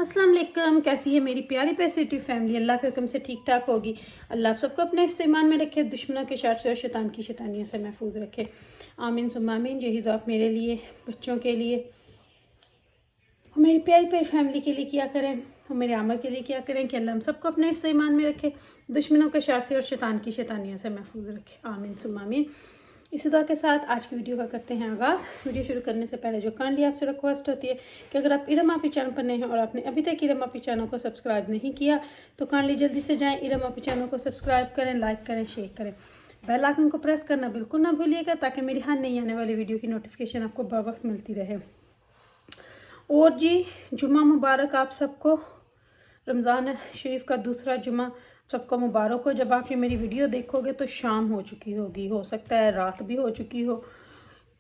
अस्सलाम वालेकुम। कैसी है मेरी प्यारी पैसिटिव फैमिली? अल्लाह के हुक्म से ठीक ठाक होगी। अल्लाह आप सबको अपने हिफ्ज़ ईमान में रखे, दुश्मनों के शर से और शैतान की शैतानियों से महफूज रखे। आमीन सुम्मा आमीन। यही दुआ आप मेरे लिए, बच्चों के लिए, मेरी प्यारी प्यारी फैमिली के लिए किया करें और मेरे आमर के लिए किया करें कि अल्लाह हम सबको अपने हिफ्ज़ ईमान में रखे, दुश्मनों के शर से और शैतान की शैतानियों से महफूज रखे। आमीन सुम्मा आमीन। इसी दुआ के साथ आज की वीडियो का करते हैं आगाज़। वीडियो शुरू करने से पहले जो काइंडली आपसे रिक्वेस्ट होती है कि अगर आप इरम आपी चैनल पर नए हैं और आपने अभी तक इरम आपी चैनल को सब्सक्राइब नहीं किया तो काइंडली जल्दी से जाएं, इरम आपी चैनल को सब्सक्राइब करें, लाइक करें, शेयर करें, बेल आइकन को प्रेस करना बिल्कुल ना भूलिएगा ताकि मेरी हर नई आने वाली वीडियो की नोटिफिकेशन आपको बवक्त मिलती रहे। और जी, जुम्मा मुबारक आप सबको। रमज़ान शरीफ का दूसरा जुम्मा सबको मुबारक हो। जब आप ये मेरी वीडियो देखोगे तो शाम हो चुकी होगी, हो सकता है रात भी हो चुकी हो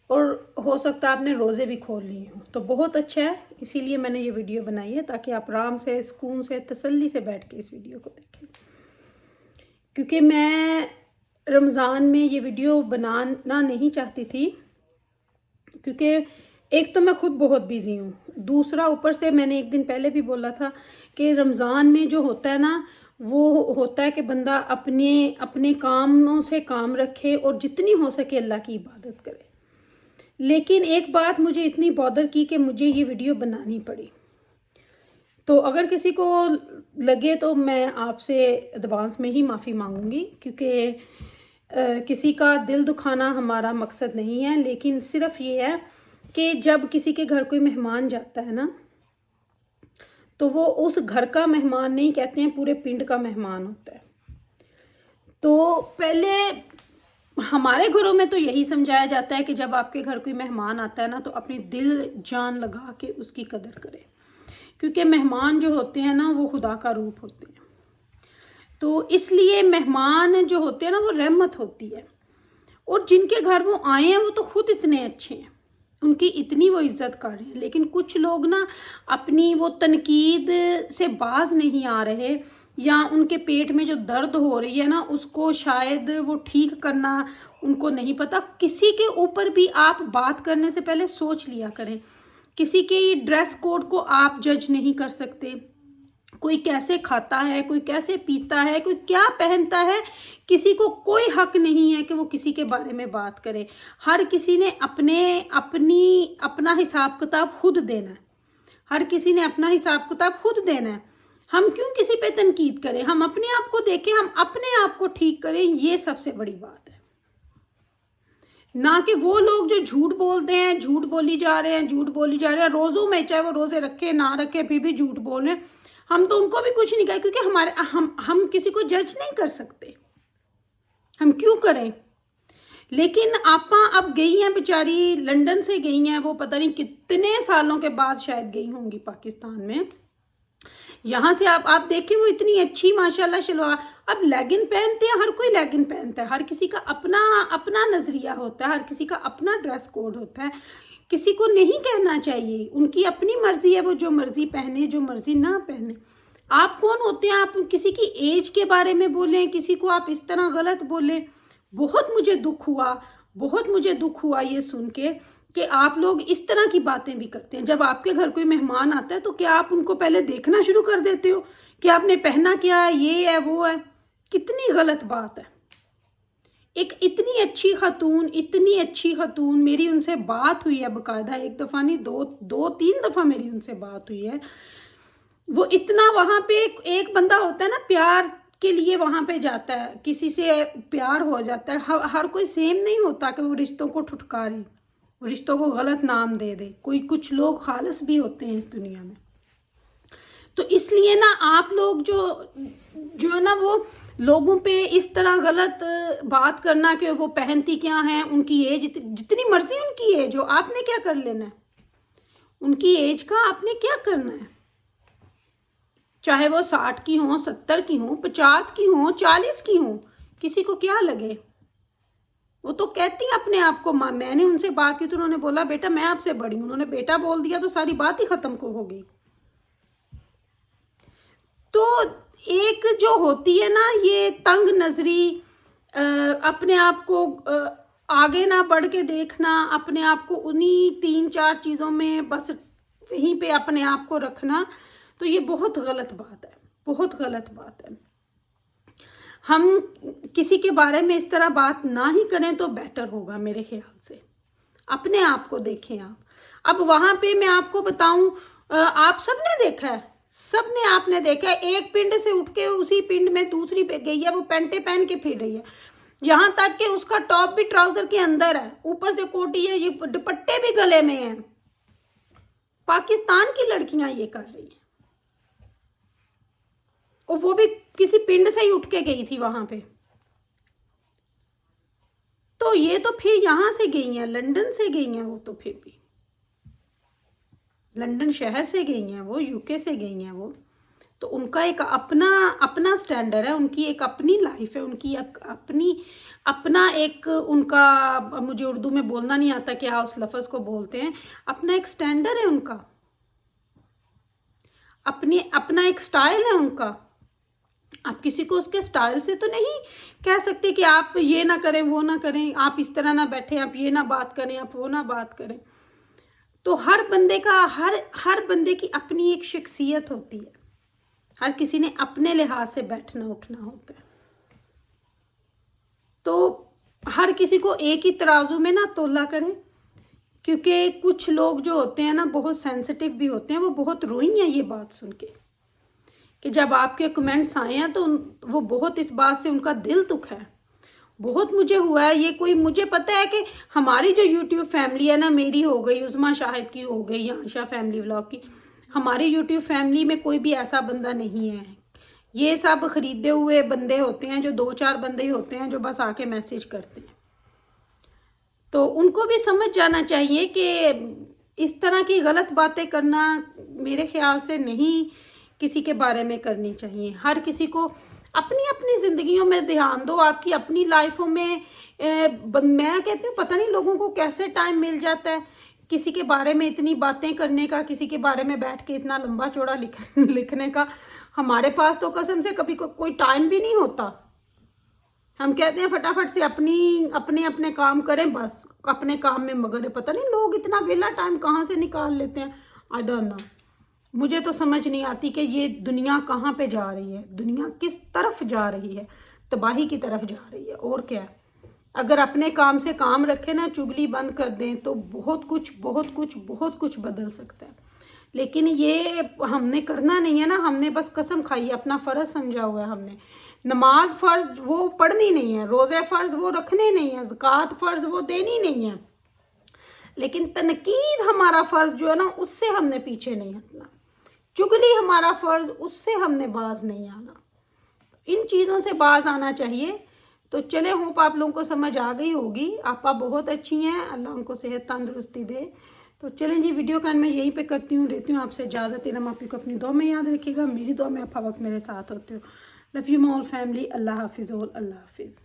और हो सकता है आपने रोज़े भी खोल लिए हो, तो बहुत अच्छा है। इसीलिए मैंने ये वीडियो बनाई है ताकि आप आराम से, सुकून से, तसल्ली से बैठ के इस वीडियो को देखें। क्योंकि मैं रमज़ान में ये वीडियो बनाना नहीं चाहती थी, क्योंकि एक तो मैं खुद बहुत बिज़ी हूँ, दूसरा ऊपर से मैंने एक दिन पहले भी बोला था कि रमज़ान में जो होता है ना, वो होता है कि बंदा अपने अपने कामों से काम रखे और जितनी हो सके अल्लाह की इबादत करे। लेकिन एक बात मुझे इतनी बॉदर की कि मुझे ये वीडियो बनानी पड़ी। तो अगर किसी को लगे तो मैं आपसे एडवांस में ही माफ़ी मांगूंगी, क्योंकि किसी का दिल दुखाना हमारा मकसद नहीं है। लेकिन सिर्फ ये है कि जब किसी के घर कोई मेहमान जाता है ना, तो वो उस घर का मेहमान नहीं, कहते हैं पूरे पिंड का मेहमान होता है। तो पहले हमारे घरों में तो यही समझाया जाता है कि जब आपके घर कोई मेहमान आता है ना, तो अपनी दिल जान लगा के उसकी कदर करें, क्योंकि मेहमान जो होते हैं ना, वो खुदा का रूप होते हैं। तो इसलिए मेहमान जो होते हैं ना, वो रहमत होती है। और जिनके घर वो आए हैं वो तो खुद इतने अच्छे हैं, उनकी इतनी वो इज्जत कर रहे हैं। लेकिन कुछ लोग ना अपनी वो तनकीद से बाज नहीं आ रहे, या उनके पेट में जो दर्द हो रही है ना, उसको शायद वो ठीक करना उनको नहीं पता। किसी के ऊपर भी आप बात करने से पहले सोच लिया करें। किसी के ड्रेस कोड को आप जज नहीं कर सकते। कोई कैसे खाता है, कोई कैसे पीता है, कोई क्या पहनता है, किसी को कोई हक नहीं है कि वो किसी के बारे में बात करे। हर किसी ने अपना हिसाब किताब खुद देना है। हर किसी ने अपना हिसाब किताब खुद देना है। हम क्यों किसी पे तनकीद करें? हम अपने आप को देखें, हम अपने आप को ठीक करें, ये सबसे बड़ी बात है। ना कि वो लोग जो झूठ बोलते हैं, झूठ बोली जा रहे हैं रोज़ों में, चाहे वो रोज़े रखे ना रखे फिर भी झूठ बोल रहे हैं। हम तो उनको भी कुछ नहीं कहें, क्योंकि हम किसी को जज नहीं कर सकते, हम क्यों करें। लेकिन आपा अब गई हैं बेचारी, लंदन से गई हैं, वो पता नहीं कितने सालों के बाद शायद गई होंगी पाकिस्तान में। यहाँ से आप देखें, वो इतनी अच्छी माशाल्लाह शलवार, अब लेगिन पहनते हैं, हर कोई लेगिन पहनता है, हर किसी का अपना अपना नज़रिया होता है, हर किसी का अपना ड्रेस कोड होता है। किसी को नहीं कहना चाहिए, उनकी अपनी मर्जी है, वो जो मर्जी पहने, जो मर्जी ना पहने। आप कौन होते हैं? आप किसी की एज के बारे में बोलें, किसी को आप इस तरह गलत बोलें। बहुत मुझे दुख हुआ ये सुन के कि आप लोग इस तरह की बातें भी करते हैं। जब आपके घर कोई मेहमान आता है तो क्या आप उनको पहले देखना शुरू कर देते हो कि आपने पहना क्या है, ये है वो है? कितनी गलत बात है। एक इतनी अच्छी खातून, मेरी उनसे बात हुई है बाकायदा, एक दफ़ा नहीं, दो तीन दफ़ा मेरी उनसे बात हुई है। वो इतना वहाँ पे एक बंदा होता है ना, प्यार के लिए वहाँ पे जाता है, किसी से प्यार हो जाता है। हर कोई सेम नहीं होता कि वो रिश्तों को ठुठकारे, रिश्तों को गलत नाम दे दे। कुछ लोग खालिस भी होते हैं इस दुनिया में। तो इसलिए ना आप लोग जो है ना, वो लोगों पे इस तरह गलत बात करना कि वो पहनती क्या हैं, उनकी एज जितनी मर्जी उनकी एज हो, आपने क्या कर लेना है? उनकी एज का आपने क्या करना है? चाहे वो 60 की हो, 70 की हो, 50 की हो, 40 की हो, किसी को क्या लगे। वो तो कहती है अपने आप को माँ। मैंने उनसे बात की तो उन्होंने बोला बेटा मैं आपसे बड़ी हूँ। उन्होंने बेटा बोल दिया तो सारी बात ही खत्म हो गई। तो एक जो होती है ना ये तंग नजरी, अपने आप को आगे ना बढ़ के देखना, अपने आप को उन्हीं 3-4 चीज़ों में बस वहीं पे अपने आप को रखना, तो ये बहुत गलत बात है, बहुत गलत बात है। हम किसी के बारे में इस तरह बात ना ही करें तो बेटर होगा मेरे ख्याल से। अपने आप को देखें आप। अब वहां पे मैं आपको बताऊं, आप सबने देखा है, सबने आपने देखा है, एक पिंड से उठ के उसी पिंड में दूसरी पे गई है, वो पैंटे पहन के फिर रही है, यहाँ तक कि उसका टॉप भी ट्राउजर के अंदर है, ऊपर से कोटी है, ये दुपट्टे भी गले में है। पाकिस्तान की लड़कियां ये कर रही हैं, और वो भी किसी पिंड से ही उठ के गई थी वहां पे। तो ये तो फिर यहां से गई हैं, लंदन से गई हैं वो, तो फिर भी लंदन शहर से गई हैं वो, यूके से गई हैं वो, तो उनका एक अपना अपना स्टैंडर्ड है, उनकी एक अपनी लाइफ है, उनकी अपनी अपना एक उनका, मुझे उर्दू में बोलना नहीं आता क्या उस लफ्ज़ को बोलते हैं, अपना एक स्टैंडर्ड है उनका, अपना एक स्टाइल है उनका। आप किसी को उसके स्टाइल से तो नहीं कह सकते कि आप ये ना करें वो ना करें, आप इस तरह ना बैठें, आप ये ना बात करें, आप वो ना बात करें। तो हर बंदे का हर बंदे की अपनी एक शख्सियत होती है, हर किसी ने अपने लिहाज से बैठना उठना होता है। तो हर किसी को एक ही तराजू में ना तोला करें, क्योंकि कुछ लोग जो होते हैं ना बहुत सेंसिटिव भी होते हैं, वो बहुत रोई हैं ये बात सुन के कि जब आपके कमेंट्स आए हैं तो वो बहुत इस बात से उनका दिल दुखा है। बहुत मुझे हुआ है ये, कोई मुझे पता है कि हमारी जो यूट्यूब फैमिली है ना, मेरी हो गई, उस्मा शाहिद की हो गई, आशा फैमिली व्लॉग की, हमारी यूट्यूब फैमिली में कोई भी ऐसा बंदा नहीं है। ये सब खरीदे हुए बंदे होते हैं, जो 2-4 बंदे ही होते हैं जो बस आके मैसेज करते हैं। तो उनको भी समझ जाना चाहिए कि इस तरह की गलत बातें करना मेरे ख्याल से नहीं किसी के बारे में करनी चाहिए। हर किसी को अपनी अपनी ज़िंदगियों में ध्यान दो, आपकी अपनी लाइफों में। मैं कहती हूँ पता नहीं लोगों को कैसे टाइम मिल जाता है किसी के बारे में इतनी बातें करने का, किसी के बारे में बैठ के इतना लंबा चौड़ा लिखने का। हमारे पास तो कसम से कभी कोई टाइम भी नहीं होता। हम कहते हैं फटाफट से अपने काम करें, बस अपने काम में मगन है। पता नहीं लोग इतना वेला टाइम कहाँ से निकाल लेते हैं, आई डोंट नो। मुझे तो समझ नहीं आती कि ये दुनिया कहाँ पे जा रही है, दुनिया किस तरफ जा रही है, तबाही की तरफ जा रही है, और क्या। अगर अपने काम से काम रखें ना, चुगली बंद कर दें, तो बहुत कुछ बदल सकता है। लेकिन ये हमने करना नहीं है ना, हमने बस कसम खाई है, अपना फ़र्ज़ समझा हुआ है हमने। नमाज फ़र्ज़ वो पढ़नी नहीं है, रोज़े फ़र्ज़ वो रखने नहीं है, ज़कात फ़र्ज़ वो देनी नहीं है, लेकिन तनकीद हमारा फ़र्ज़ जो है ना, उससे हमने पीछे नहीं हटना। चुगली हमारा फ़र्ज़, उससे हमने बाज नहीं आना। इन चीज़ों से बाज आना चाहिए। तो चले, होप आप लोगों को समझ आ गई होगी। आपा बहुत अच्छी हैं, अल्लाह उनको सेहत तंदुरुस्ती दे। तो चलें जी, वीडियो का मैं यहीं पे करती हूँ, रहती हूँ आपसे इजाज़त। इरम आप को अपनी दुआ में याद रखिएगा, मेरी दुआ में आप हर वक्त मेरे साथ होते हो। Love you all family. अल्लाह हाफिज़, अल्लाह हाफिज़।